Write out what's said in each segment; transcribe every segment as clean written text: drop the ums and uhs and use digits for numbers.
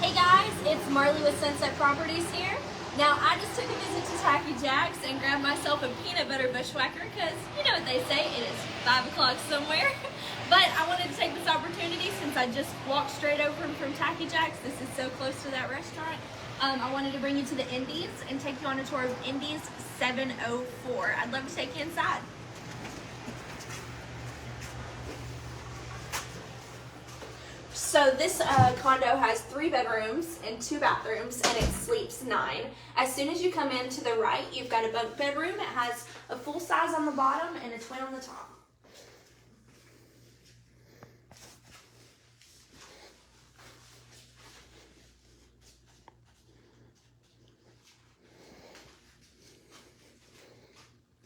Hey guys, it's Marley with Sunset Properties here. Now I just took a visit to Tacky Jack's and grabbed myself a peanut butter bushwhacker because you know what they say, it is 5 o'clock somewhere. But I wanted to take this opportunity since I just walked straight over from Tacky Jack's. This is so close to that restaurant. I wanted to bring you to the Indies and take you on a tour of Indies 704. I'd love to take you inside. So this condo has 3 bedrooms and 2 bathrooms, and it sleeps 9. As soon as you come in to the right, you've got a bunk bedroom. It has a full size on the bottom and a twin on the top.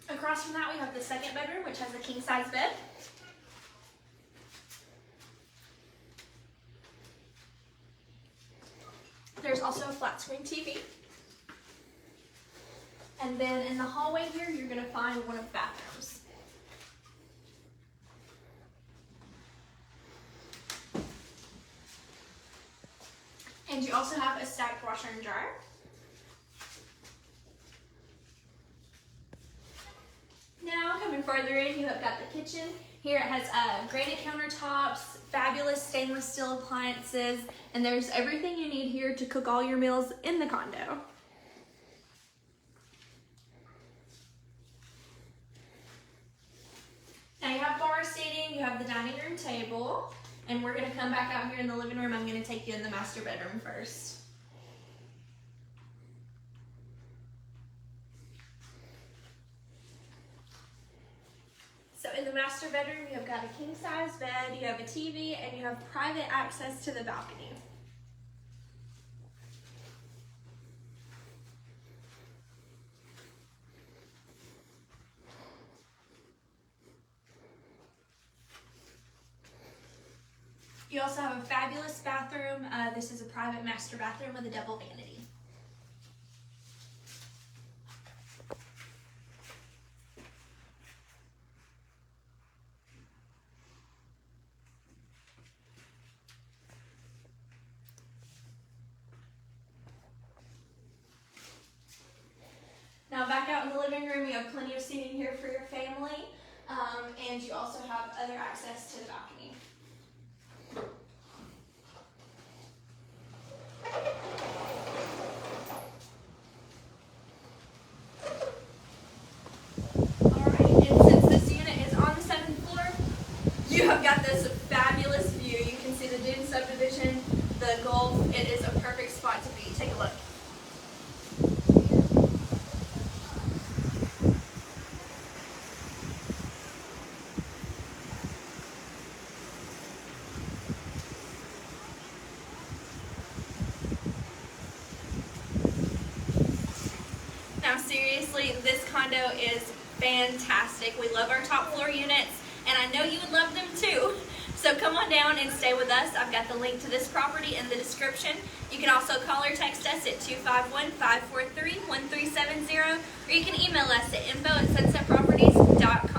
Across from that, we have the second bedroom, which has a king-size bed. There's also a flat screen TV. And then in the hallway here, you're going to find one of the bathrooms. And you also have a stacked washer and dryer. Now, coming further in, you have got the kitchen. Here it has granite countertops, fabulous stainless steel appliances, and there's everything you need here to cook all your meals in the condo. Now you have bar seating, you have the dining room table, and we're going to come back out here in the living room. I'm going to take you in the master bedroom first. So in the master bedroom, you have got a king-size bed, you have a TV, and you have private access to the balcony. You also have a fabulous bathroom. This is a private master bathroom with a double vanity. Now back out in the living room, you have plenty of seating here for your family, and you also have other access to the balcony. Alright, and since this unit is on the 7th floor, you have got this fabulous view. You can see the Dune subdivision, the Gulf. It is a perfect spot to be. Take a look. Now seriously, this condo is fantastic. We love our top floor units, and I know you would love them too. So come on down and stay with us. I've got the link to this property in the description. You can also call or text us at 251-543-1370, or you can email us at info@sunsetproperties.com.